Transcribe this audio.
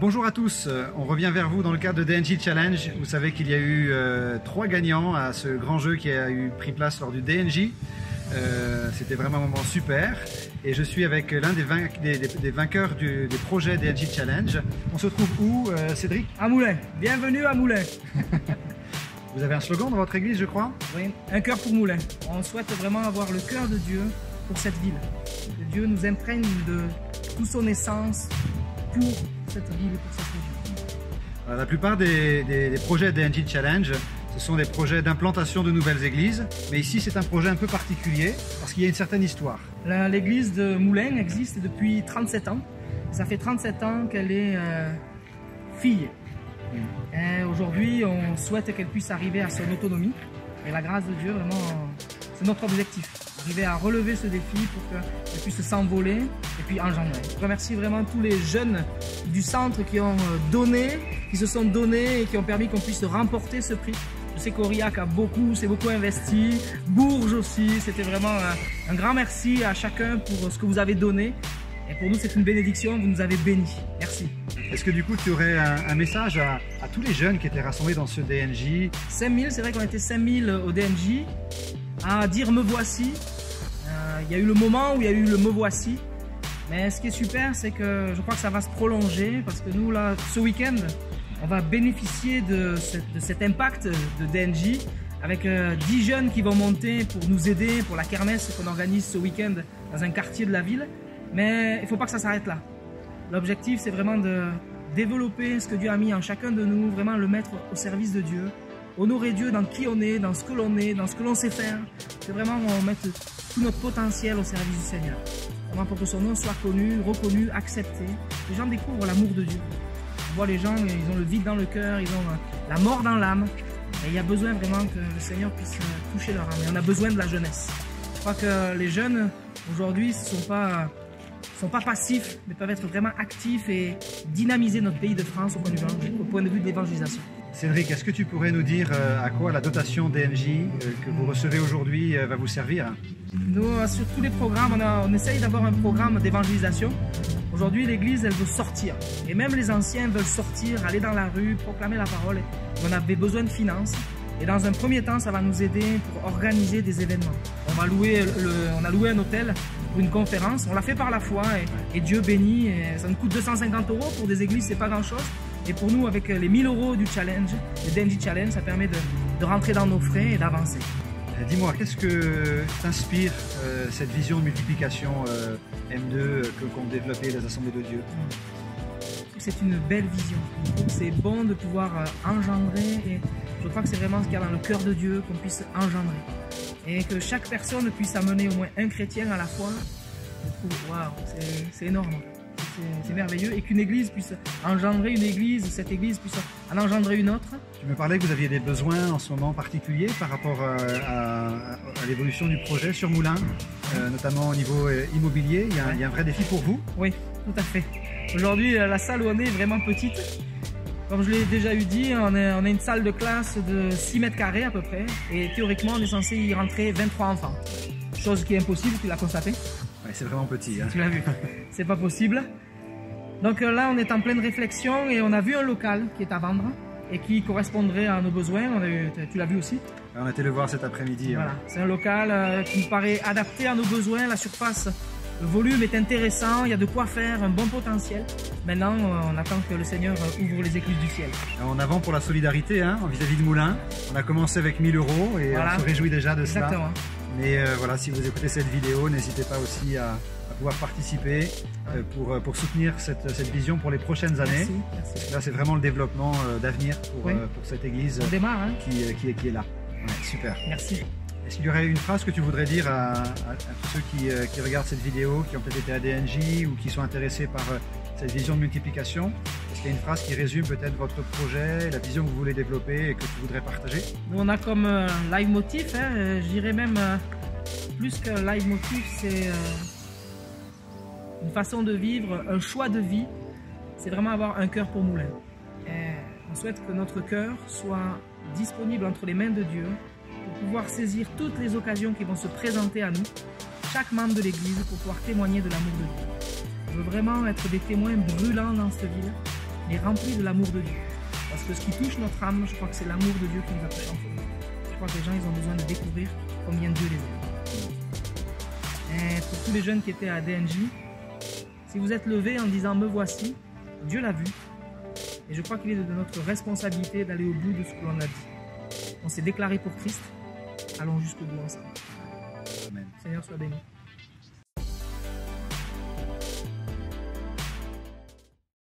Bonjour à tous, on revient vers vous dans le cadre de DNJ Challenge. Vous savez qu'il y a eu 3 gagnants à ce grand jeu qui a pris place lors du DNJ. C'était vraiment un moment super et je suis avec l'un des vainqueurs des projets DNJ Challenge. On se trouve où, Cédric? À Moulins. Bienvenue à Moulins. Vous avez un slogan dans votre église, je crois? Oui, un cœur pour Moulins. On souhaite vraiment avoir le cœur de Dieu pour cette ville. Que Dieu nous imprègne de toute son essence pour cette ville et pour cette région. La plupart des projets DNJ Challenge, ce sont des projets d'implantation de nouvelles églises, mais ici c'est un projet un peu particulier parce qu'il y a une certaine histoire. L'église de Moulins existe depuis 37 ans. Ça fait 37 ans qu'elle est fille. Aujourd'hui, on souhaite qu'elle puisse arriver à son autonomie. Et la grâce de Dieu, vraiment, c'est notre objectif. Arriver à relever ce défi pour qu'elle puisse s'envoler et puis engendrer. Je remercie vraiment tous les jeunes du centre qui ont donné, qui se sont donnés et qui ont permis qu'on puisse remporter ce prix. Je sais qu'Aurillac s'est beaucoup investi, Bourges aussi. C'était vraiment un grand merci à chacun pour ce que vous avez donné. Et pour nous, c'est une bénédiction, vous nous avez bénis. Merci. Est-ce que du coup, tu aurais un message à tous les jeunes qui étaient rassemblés dans ce DNJ? 5000, c'est vrai qu'on était 5000 au DNJ, à dire me voici. Il y a eu le moment où il y a eu le me voici. Mais ce qui est super, c'est que je crois que ça va se prolonger parce que nous, là, ce week-end, on va bénéficier de cet impact de DNJ avec 10 jeunes qui vont monter pour nous aider pour la kermesse qu'on organise ce week-end dans un quartier de la ville. Mais il ne faut pas que ça s'arrête là. L'objectif, c'est vraiment de développer ce que Dieu a mis en chacun de nous, vraiment le mettre au service de Dieu, honorer Dieu dans qui on est, dans ce que l'on est, dans ce que l'on sait faire. C'est vraiment mettre tout notre potentiel au service du Seigneur. Vraiment pour que son nom soit connu, reconnu, accepté. Les gens découvrent l'amour de Dieu. On voit les gens, ils ont le vide dans le cœur, ils ont la mort dans l'âme. Et il y a besoin vraiment que le Seigneur puisse toucher leur âme. Et on a besoin de la jeunesse. Je crois que les jeunes, aujourd'hui, ne sont pas passifs, mais peuvent être vraiment actifs et dynamiser notre pays de France au point de vue de l'évangélisation. Cédric, est-ce que tu pourrais nous dire à quoi la dotation DNJ que vous recevez aujourd'hui va vous servir? Nous, sur tous les programmes, on essaye d'avoir un programme d'évangélisation. Aujourd'hui, l'Église, elle veut sortir. Et même les anciens veulent sortir, aller dans la rue, proclamer la parole. On avait besoin de finances. Et dans un premier temps, ça va nous aider pour organiser des événements. On a loué un hôtel pour une conférence. On l'a fait par la foi et Dieu bénit. Et ça nous coûte 250 € pour des églises, c'est pas grand-chose. Et pour nous, avec les 1000 € du challenge, le DNJ Challenge, ça permet de rentrer dans nos frais et d'avancer. Dis-moi, qu'est-ce que t'inspire cette vision de multiplication M2 qu'ont développé les Assemblées de Dieu? C'est une belle vision. C'est bon de pouvoir engendrer et je crois que c'est vraiment ce qu'il y a dans le cœur de Dieu, qu'on puisse engendrer. Et que chaque personne puisse amener au moins un chrétien à la foi. Je trouve, waouh, c'est énorme. C'est merveilleux. Et qu'une église puisse engendrer une église, cette église puisse en engendrer une autre. Tu me parlais que vous aviez des besoins en ce moment particuliers par rapport à l'évolution du projet sur Moulins, notamment au niveau immobilier. Il y a un vrai défi pour vous? Oui, tout à fait. Aujourd'hui, la salle où on est vraiment petite. Comme je l'ai déjà dit, on a une salle de classe de 6 mètres carrés à peu près. Et théoriquement, on est censé y rentrer 23 enfants. Chose qui est impossible, tu l'as constaté. Ouais, c'est vraiment petit. Hein. Tu l'as vu. C'est pas possible. Donc là, on est en pleine réflexion et on a vu un local qui est à vendre et qui correspondrait à nos besoins. Tu l'as vu aussi. On a été le voir cet après-midi. Voilà. C'est un local qui nous paraît adapté à nos besoins. La surface, le volume est intéressant. Il y a de quoi faire, un bon potentiel. Maintenant, on attend que le Seigneur ouvre les écluses du ciel. En avant pour la solidarité vis-à-vis de Moulins. On a commencé avec 1000 € et voilà. On se réjouit déjà de cela. Exactement. Mais voilà, si vous écoutez cette vidéo, n'hésitez pas aussi à pouvoir participer pour soutenir cette vision pour les prochaines années. Merci. Là, c'est vraiment le développement d'avenir pour cette église qui est là. Ouais, super. Merci. Est-ce qu'il y aurait une phrase que tu voudrais dire à tous ceux qui regardent cette vidéo, qui ont peut-être été à DNJ ou qui sont intéressés par cette vision de multiplication? Est-ce qu'il y a une phrase qui résume peut-être votre projet, la vision que vous voulez développer et que tu voudrais partager? Nous, on a comme leitmotiv, je dirais même plus que leitmotiv, c'est une façon de vivre, un choix de vie. C'est vraiment avoir un cœur pour Moulins. On souhaite que notre cœur soit disponible entre les mains de Dieu pour pouvoir saisir toutes les occasions qui vont se présenter à nous, chaque membre de l'Église, pour pouvoir témoigner de l'amour de Dieu. On veut vraiment être des témoins brûlants dans cette ville mais remplis de l'amour de Dieu. Parce que ce qui touche notre âme, je crois que c'est l'amour de Dieu qui nous a touchés en premier. Je crois que les gens, ils ont besoin de découvrir combien Dieu les aime. Et pour tous les jeunes qui étaient à DNJ, si vous êtes levés en disant « me voici », Dieu l'a vu. Et je crois qu'il est de notre responsabilité d'aller au bout de ce que l'on a dit. On s'est déclaré pour Christ, allons jusqu'au bout ensemble. Amen. Seigneur soit béni.